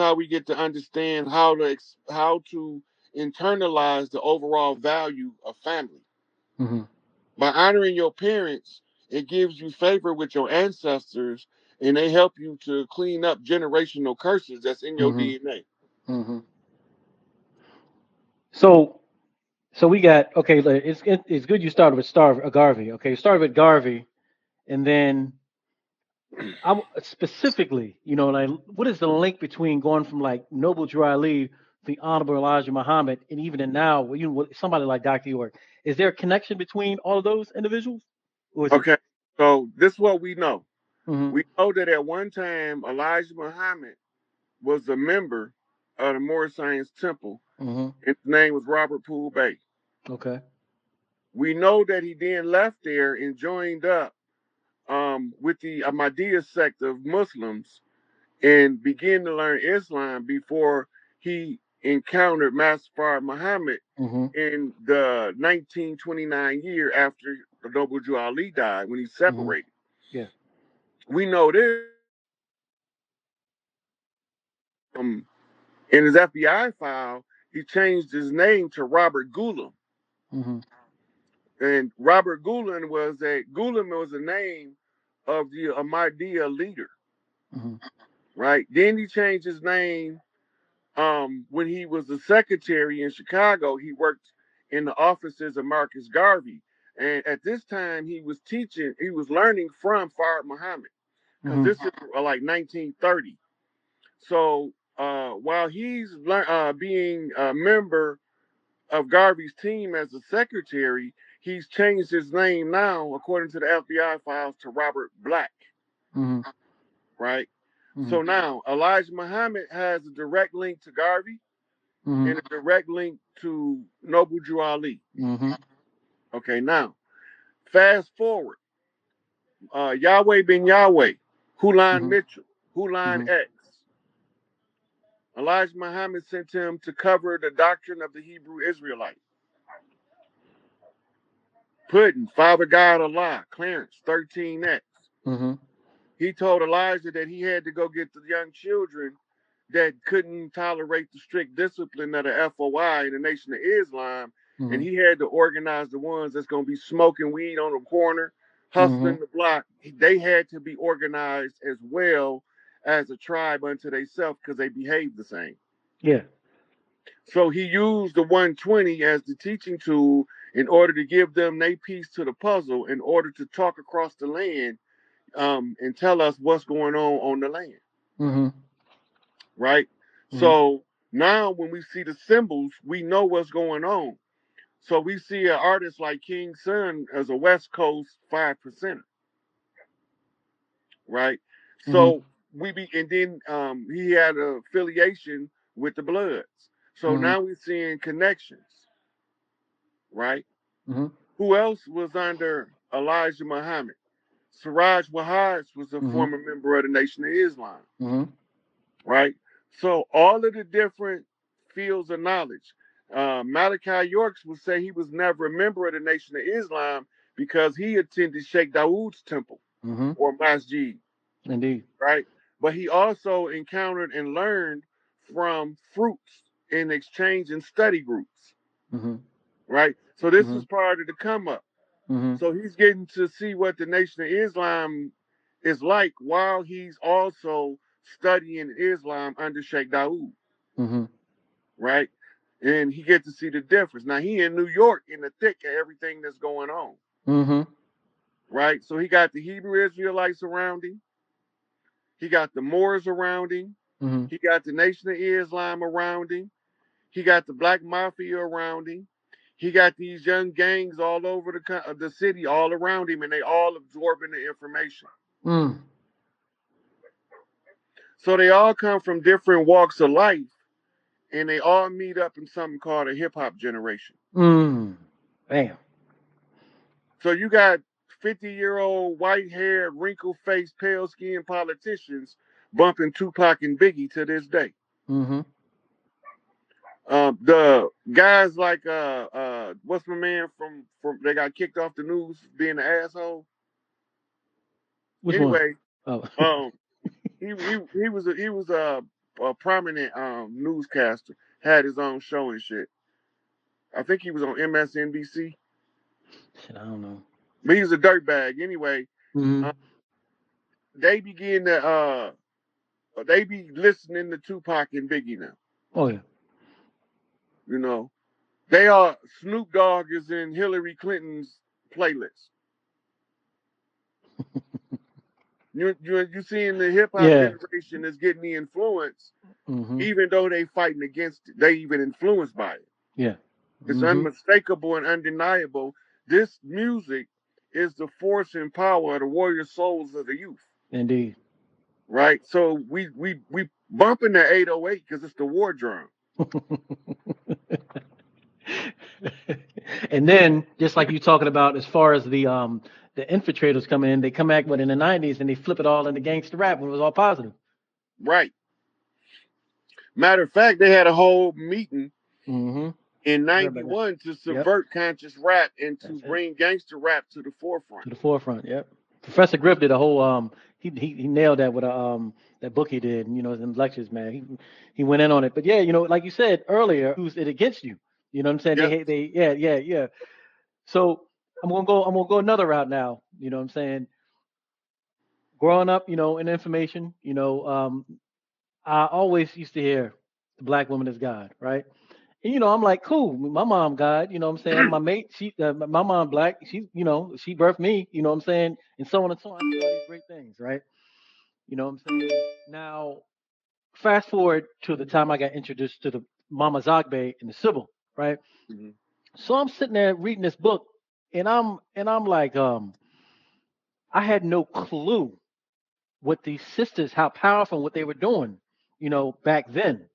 how we get to understand how to internalize the overall value of family. Mm-hmm. By honoring your parents, it gives you favor with your ancestors, and they help you to clean up generational curses that's in your Mm-hmm. DNA. Mm-hmm. So, so we got okay. It's good you started with Garvey. Okay, you started with Garvey, and then specifically, like what is the link between going from like Noble Drew Ali, the Honorable Elijah Muhammad, and even in now, with somebody like Dr. York? Is there a connection between all of those individuals, or is it? Okay, so this is what we know. Mm-hmm. We know that at one time Elijah Muhammad was a member of the Moorish Science Temple, Mm-hmm. and his name was Robert Poole Bey. Okay. We know that he then left there and joined up with the Ahmadiyya sect of Muslims and began to learn Islam before he encountered Master Muhammad Mm-hmm. in the 1929 year after the Noble Jew Ali died when he Mm-hmm. separated. Yeah. We know this in his FBI file. He changed his name to Robert Gulam, Mm-hmm. and Robert Gulam was a name of the Ahmadiyya leader, Mm-hmm. right? Then he changed his name when he was a secretary in Chicago. He worked in the offices of Marcus Garvey. And at this time, he was learning from Fard Muhammad because Mm-hmm. this is like 1930. So while he's being a member of Garvey's team as a secretary, he's changed his name now, according to the FBI files, to Robert Black, Mm-hmm. right? Mm-hmm. So now Elijah Muhammad has a direct link to Garvey Mm-hmm. and a direct link to Noble Drew Ali. Mm-hmm. Okay, now fast forward. Yahweh ben Yahweh, Hulan Mm-hmm. Mitchell, Hulan Mm-hmm. X. Elijah Muhammad sent him to cover the doctrine of the Hebrew Israelite. Puddin, Father God Allah, Clarence, 13X. Mm-hmm. He told Elijah that he had to go get the young children that couldn't tolerate the strict discipline of the FOI in the Nation of Islam, and Mm-hmm. he had to organize the ones that's going to be smoking weed on the corner, Mm-hmm. hustling the block. They had to be organized as well as a tribe unto themselves because they behaved the same. Yeah. So he used the 120 as the teaching tool in order to give them their piece to the puzzle in order to talk across the land and tell us what's going on the land, Mm-hmm. right? Mm-hmm. So now when we see the symbols, we know what's going on. So we see an artist like King Sun as a West Coast 5%, right? Mm-hmm. So and then he had an affiliation with the Bloods. So Mm-hmm. now we're seeing connections, right? Mm-hmm. Who else was under Elijah Muhammad? Siraj Wahaj was a Mm-hmm. former member of the Nation of Islam, Mm-hmm. right? So all of the different fields of knowledge. Malachi Yorks would say he was never a member of the Nation of Islam because he attended Sheikh Dawood's temple Mm-hmm. or masjid, Indeed. right? But he also encountered and learned from fruits in exchange and study groups, Mm-hmm. right? So this Mm-hmm. is part of the come up. Mm-hmm. So he's getting to see what the Nation of Islam is like while he's also studying Islam under Sheikh Dawood, Mm-hmm. right? And he gets to see the difference. Now he in New York in the thick of everything that's going on, Mm-hmm. right? So he got the Hebrew Israelites around him. He got the Moors around him. Mm-hmm. He got the Nation of Islam around him. He got the Black Mafia around him. He got these young gangs all over the city, all around him, and they all absorbing the information. Mm. So they all come from different walks of life, and they all meet up in something called a hip hop generation. Mm. Bam. So you got 50-year-old white haired, wrinkled faced, pale skinned politicians bumping Tupac and Biggie to this day. Mm-hmm. The guys like what's my man from they got kicked off the news being an asshole. Which one? Anyway, Oh. um, he was a a prominent newscaster, had his own show and shit. I think he was on MSNBC. Shit, I don't know. But he was a dirtbag anyway. Mm-hmm. Uh, they begin to they be listening to Tupac and Biggie now. Oh yeah. You know, they are Snoop Dogg is in Hillary Clinton's playlist. You seeing the hip hop Yeah. generation is getting the influence, Mm-hmm. even though they fighting against it. They even influenced by it. Yeah. It's Mm-hmm. unmistakable and undeniable. This music is the force and power of the warrior souls of the youth. Indeed. Right? So we bumping the 808 because it's the war drum. And then, just like you talking about, as far as the infiltrators come in, they come back with in the '90s and they flip it all into gangster rap when it was all positive. Right. Matter of fact, they had a whole meeting Mm-hmm. in I heard about that. '91 to Yep. subvert conscious rap and to That's it. bring gangster rap to the forefront. To the forefront. Yep. Professor Griff did a whole he nailed that with a that book he did, you know, in lectures, man. He went in on it. But yeah, you know, like you said earlier, used it against you. You know what I'm saying? Yep. They yeah. So I'm gonna go another route now. You know what I'm saying? Growing up, you know, in information, you know, I always used to hear the black woman is God, right? And, you know, I'm like, cool. My mom, God, you know what I'm saying? My mate, my mom, black, she, you know, she birthed me, you know what I'm saying? And so on and so on. I see all these great things, right? You know what I'm saying? Now, fast forward to the time I got introduced to the Mama Zogbe and the Sybil, right? Mhm. So I'm sitting there reading this book, and I'm like, I had no clue what these sisters, how powerful and what they were doing, you know, back then.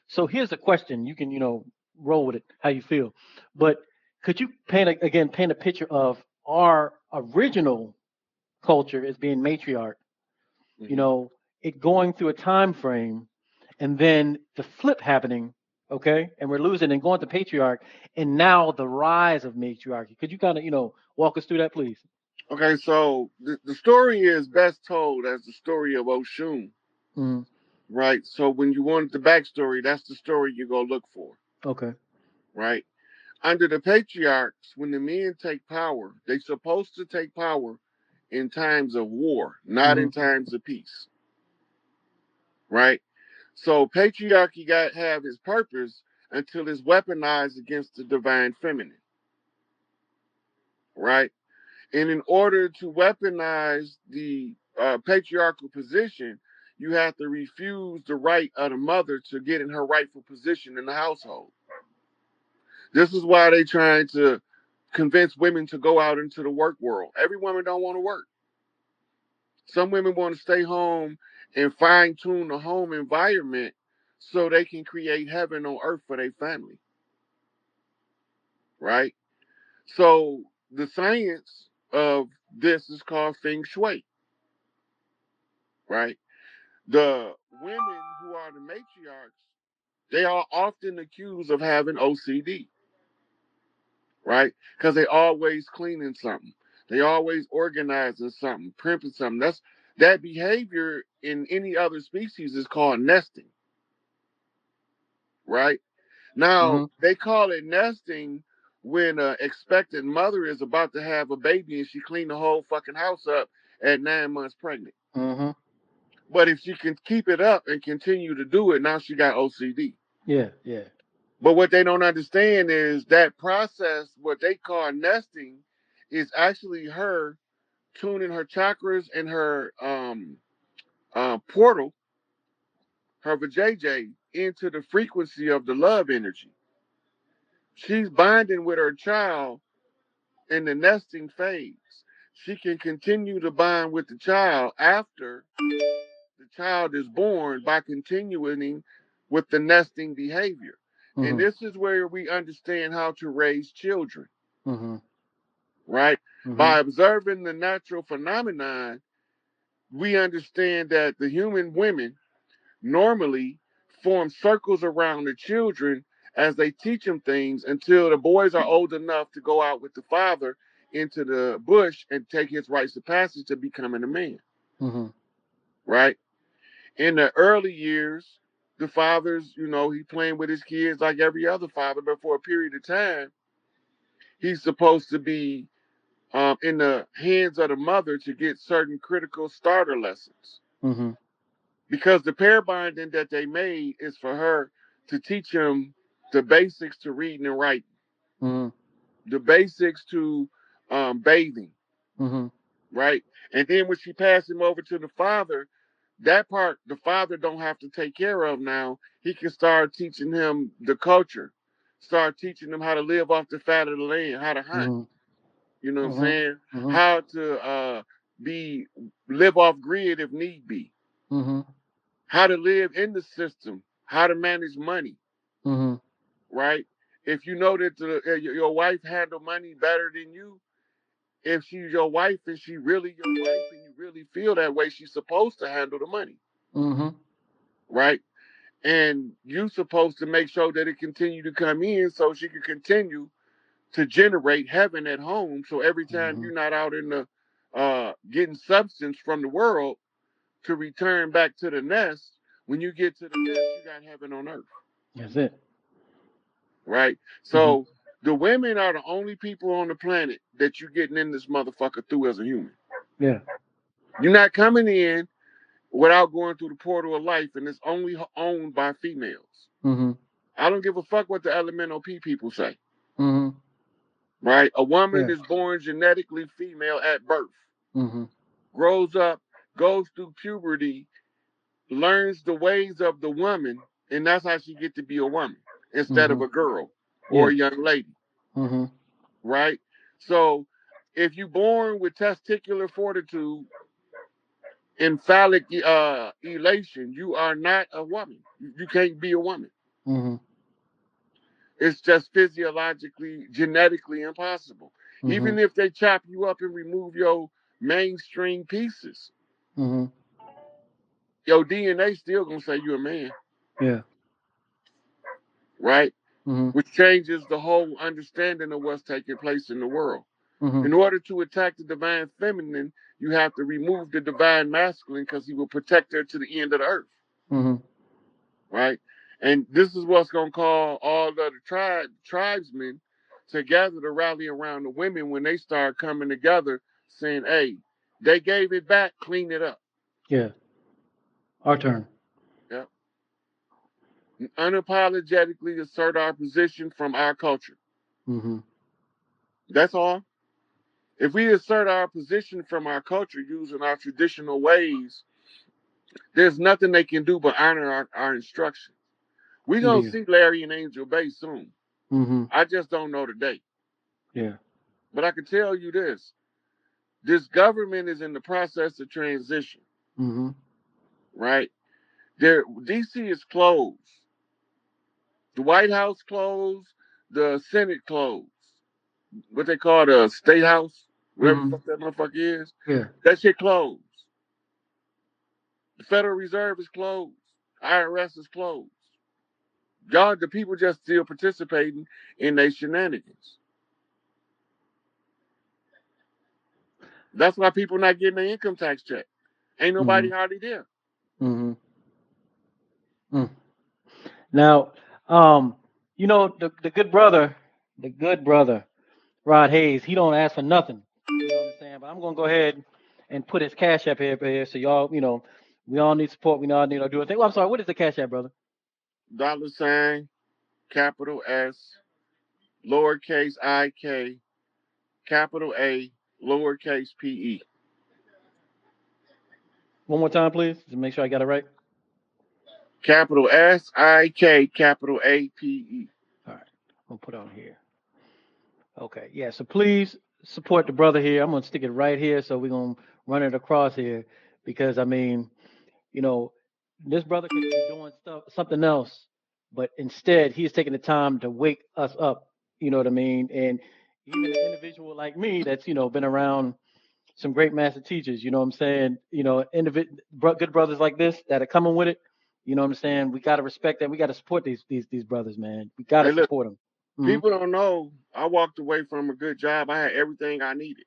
So here's a question. You can, you know, roll with it how you feel. But could you paint a picture of our original culture as being matriarch, you Mhm. know, it going through a time frame and then the flip happening, okay? And we're losing and going to patriarch and now the rise of matriarchy. Could you kind of, you know, walk us through that, please? Okay, so the story is best told as the story of Oshun, Mm, right? So when you want the backstory, that's the story you go look for, okay. right? Under the patriarchs, when the men take power, they supposed to take power in times of war, not Mm-hmm. in times of peace, right? So patriarchy got have its purpose until it's weaponized against the divine feminine, right? And in order to weaponize the patriarchal position, you have to refuse the right of the mother to get in her rightful position in the household. This is why they trying to convince women to go out into the work world. Every woman don't want to work. Some women want to stay home and fine tune the home environment so they can create heaven on earth for their family, right? So the science of this is called feng shui, right? The women who are the matriarchs, they are often accused of having OCD, right? Because they always cleaning something, they always organizing something, primping something. That behavior in any other species is called nesting, right? Now Mm-hmm. they call it nesting when an expectant mother is about to have a baby and she cleaned the whole fucking house up at 9 months pregnant. Mm-hmm. But if she can keep it up and continue to do it, now she got OCD. Yeah, yeah. But what they don't understand is that process, what they call nesting, is actually her tuning her chakras and her portal, her vajayjay, into the frequency of the love energy. She's bonding with her child in the nesting phase. She can continue to bond with the child after the child is born by continuing with the nesting behavior. And Mm-hmm. this is where we understand how to raise children, Mm-hmm. right? Mm-hmm. By observing the natural phenomenon, we understand that the human women normally form circles around the children as they teach them things until the boys are old enough to go out with the father into the bush and take his rites of passage to becoming a man, Mm-hmm. right? In the early years, the father's, he playing with his kids like every other father, but for a period of time, he's supposed to be in the hands of the mother to get certain critical starter lessons. Mm-hmm. Because the pair binding that they made is for her to teach him the basics to reading and writing, Mm-hmm. the basics to bathing, Mm-hmm. right? And then when she passed him over to the father, that part the father don't have to take care of now. He can start teaching him the culture, start teaching him how to live off the fat of the land, how to hunt. Mm-hmm. You know what I'm Mm-hmm. saying? Mm-hmm. How to be live off grid if need be. Mm-hmm. How to live in the system. How to manage money. Mm-hmm. Right? If you know that your wife handle money better than you, if she's your wife and she really your wife and you really feel that way, she's supposed to handle the money, Mm-hmm. right? And you supposed to make sure that it continue to come in so she can continue to generate heaven at home. So every time Mm-hmm. you're not out in the getting substance from the world to return back to the nest, when you get to the nest, you got heaven on earth, That's it. right? Mm-hmm. So the women are the only people on the planet that you're getting in this motherfucker through as a human. Yeah. You're not coming in without going through the portal of life, and it's only owned by females. Mm-hmm. I don't give a fuck what the elemental P people say, Mm-hmm. right? A woman Yeah. is born genetically female at birth, Mm-hmm. grows up, goes through puberty, learns the ways of the woman, and that's how she get to be a woman instead Mm-hmm. of a girl or Yeah. a young lady, Mm-hmm. right? So if you're born with testicular fortitude and phallic elation, you are not a woman. You can't be a woman. Mm-hmm. It's just physiologically, genetically impossible. Mm-hmm. Even if they chop you up and remove your mainstream pieces, Mm-hmm. your DNA still gonna say you're a man, Yeah. right? Mm-hmm. Which changes the whole understanding of what's taking place in the world. Mm-hmm. In order to attack the divine feminine, you have to remove the divine masculine because he will protect her to the end of the earth, Mm-hmm. right? And this is what's gonna call all the other tribesmen together to rally around the women when they start coming together, saying, "Hey, they gave it back, clean it up." Yeah. Our turn. Yep. Unapologetically assert our position from our culture. Mm-hmm. That's all. If we assert our position from our culture using our traditional ways, there's nothing they can do but honor our instructions. We're going to Indeed. see Larry and Angel Bay soon. Mm-hmm. I just don't know the date. Yeah. But I can tell you this government is in the process of transition, Mm-hmm. right? DC is closed. The White House closed. The Senate closed. What they call the State House, whatever the Mm-hmm. fuck that motherfucker is. Yeah. That shit closed. The Federal Reserve is closed. IRS is closed. Y'all, the people just still participating in their shenanigans. That's why people not getting their income tax check. Ain't Mm-hmm. nobody hardly there. Mm-hmm. Mm. Now, the good brother, Rod Hayes, he don't ask for nothing. You know what I'm saying? But I'm gonna go ahead and put his cash app here so y'all, we all need support. We all need to do a thing. Well, I'm sorry. What is the cash app, brother? $, capital S, lowercase IK, capital A, lowercase PE. One more time, please, to make sure I got it right. Capital SIK, capital APE. All right. I'll put on here. Okay. Yeah. So please support the brother here. I'm gonna stick it right here. So we're gonna run it across here because you know, this brother could be doing something else, but instead he's taking the time to wake us up. You know what I mean? And even an individual like me that's been around some great master teachers. You know what I'm saying? Good brothers like this that are coming with it. You know what I'm saying? We gotta respect that. We gotta support these brothers, man. We gotta Hey, look, support them. Mm-hmm. people don't know I walked away from a good job. I had everything I needed.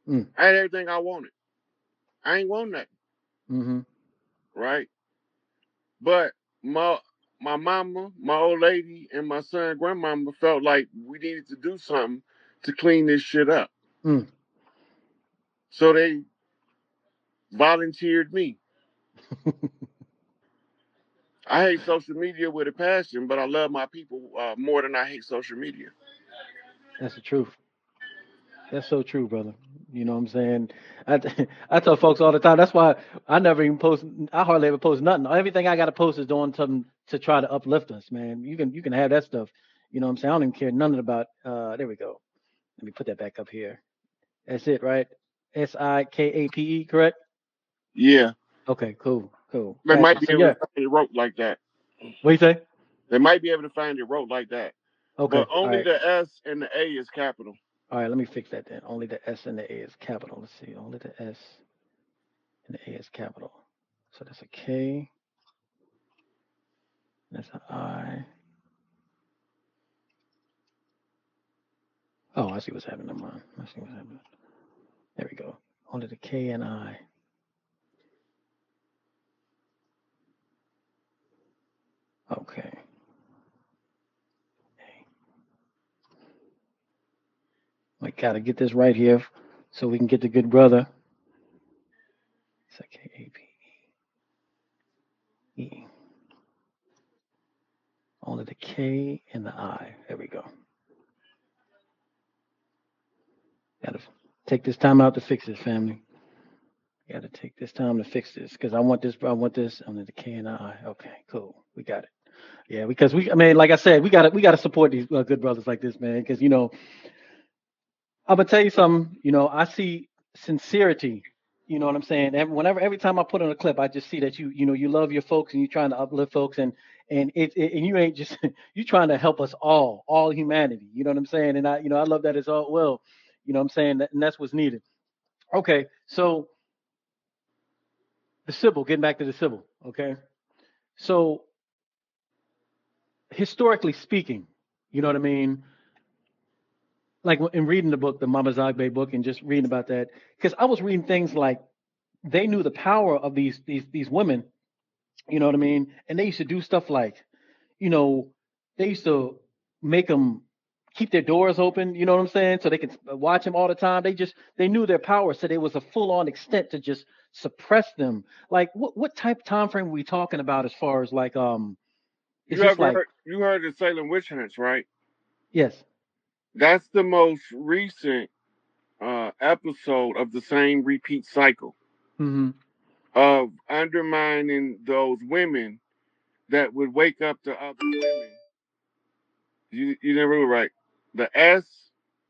Mm. I had everything I wanted. I ain't want nothing, Mm-hmm. right? But my my mama, my old lady, and my son grandmama felt like we needed to do something to clean this shit up. Mm. So they volunteered me. I hate social media with a passion, but I love my people more than I hate social media. That's the truth. That's so true, brother. You know what I'm saying? I I tell folks all the time. That's why I never even post. I hardly ever post nothing. Everything I got to post is doing something to try to uplift us, man. You can have that stuff. You know what I'm saying? I don't even care nothing about. There we go. Let me put that back up here. That's it, right? SIKAPE, correct? Yeah, Okay, cool, cool. they Gotcha. might be So able to yeah, find it wrote like that. what you say? They might be able to find it wrote like that. Okay, But all only right, the S and the A is capital. all right. Let me fix that then. Only the S and the A is capital. Let's see. Only the S and the A is capital. So that's a K. That's an I. Oh, I see what's happening. Never mind. I see what's happening. There we go. Only the K and I. Okay. We gotta get this right here so we can get the good brother. It's a K-A-P-E. Only the K and the I. There we go. Gotta take this time out to fix this, family. Gotta take this time to fix this because I want this. I want this. Only the K and the I. Okay, cool. We got it. Yeah, because I mean, like I said, we gotta support these good brothers like this, man. Because I'm gonna tell you something. I see sincerity. You know what I'm saying? Every time I put on a clip, I just see that you love your folks and you're trying to uplift folks and you ain't just you trying to help us all humanity. You know what I'm saying? And I love that as all well. You know what I'm saying? And that's what's needed. Okay, so the Sybil, getting back to the Sybil. Okay, so historically speaking, you know what I mean? Like in reading the book, the Mama Zagbe book, and just reading about that, because I was reading things like they knew the power of these women, you know what I mean? And they used to do stuff like, you know, they used to make them keep their doors open, you know what I'm saying? So they could watch them all the time. They knew their power, so there was a full on extent to just suppress them. Like what type time frame are we talking about as far as like is this like You heard the Salem witch hunts, right? yes. That's the most recent episode of the same repeat cycle Mm-hmm. of undermining those women that would wake up to other women. You never were right. The S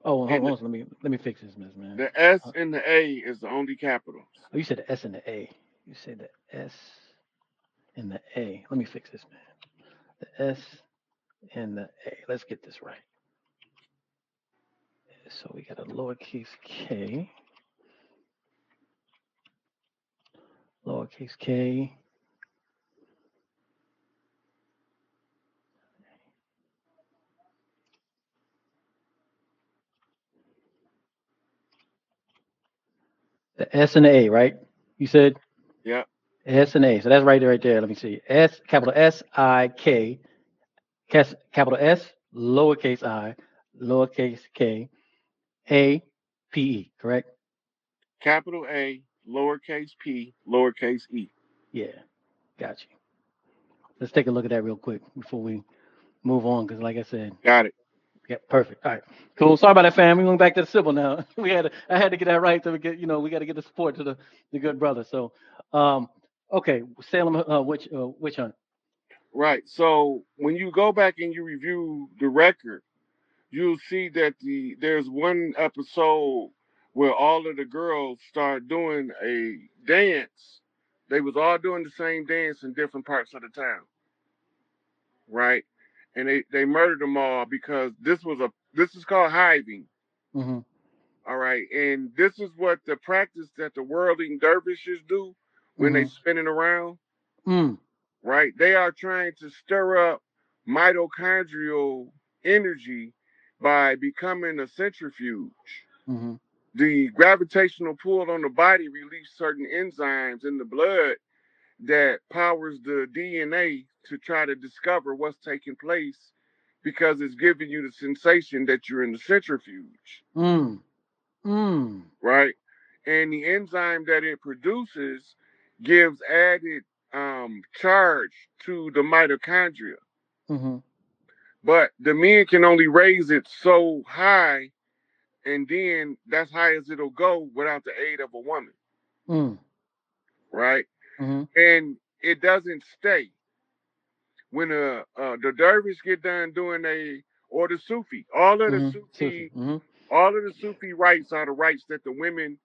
Oh, hold and on. Let me fix this mess, man. the S Uh, and the A is the only capitals. oh, you said the S and the A. You said the S and the A. Let me fix this, man. The S and the A. Let's get this right. So we got a lowercase k, the S and the A, right? You said Yep. S and A. So that's right there. Let me see. Capital SIK, capital S, lowercase I, lowercase K, APE, correct? Capital A, lowercase p, lowercase e. Yeah, got you. Let's take a look at that real quick before we move on, because like I said, Got it. yeah, perfect. All right, cool. Sorry about that, fam. We went back to the civil now. I had to get that right so we get, we got to get the support to the good brother. So, um, okay, Salem witch hunt. Right. So when you go back and you review the record, you'll see that there's one episode where all of the girls start doing a dance. They was all doing the same dance in different parts of the town, right? And they murdered them all because this is called hiving, Mm-hmm. all right. And this is what the practice that the whirling dervishes do when they Mm-hmm. spinning around, Mm. right? They are trying to stir up mitochondrial energy by becoming a centrifuge. Mm-hmm. The gravitational pull on the body release certain enzymes in the blood that powers the DNA to try to discover what's taking place because it's giving you the sensation that you're in the centrifuge, Mm. Mm. right? And the enzyme that it produces gives added charge to the mitochondria. Mm-hmm. But the men can only raise it so high, and then that's high as it'll go without the aid of a woman, Mm. right? Mm-hmm. And it doesn't stay. When the dervish get done doing or the Sufi, Mm-hmm. Sufi. Mm-hmm. all of the Sufi rites are the rites that the women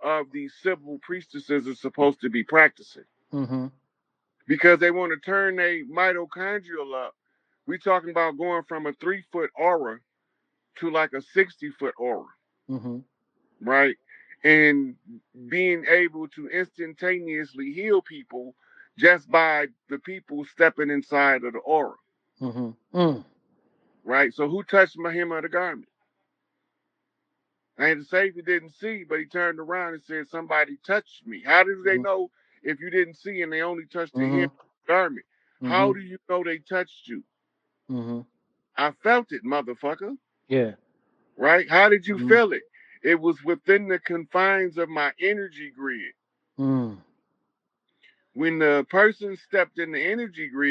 of these civil priestesses are supposed to be practicing Mm-hmm. because they want to turn their mitochondrial up. We talking about going from a 3 foot aura to like a 60 foot aura, Mm-hmm. right? And being able to instantaneously heal people just by the people stepping inside of the aura, Mm-hmm. Mm. right? So who touched my hem of the garment? And the Savior didn't see, but he turned around and said, somebody touched me. How do they Mm-hmm. know if you didn't see and they only touched the hem Mm-hmm. of the garment? How Mm-hmm. do you know they touched you? Mm-hmm. I felt it, motherfucker. Yeah. Right? How did you Mm-hmm. feel it? It was within the confines of my energy grid. Mm. When the person stepped in the energy grid,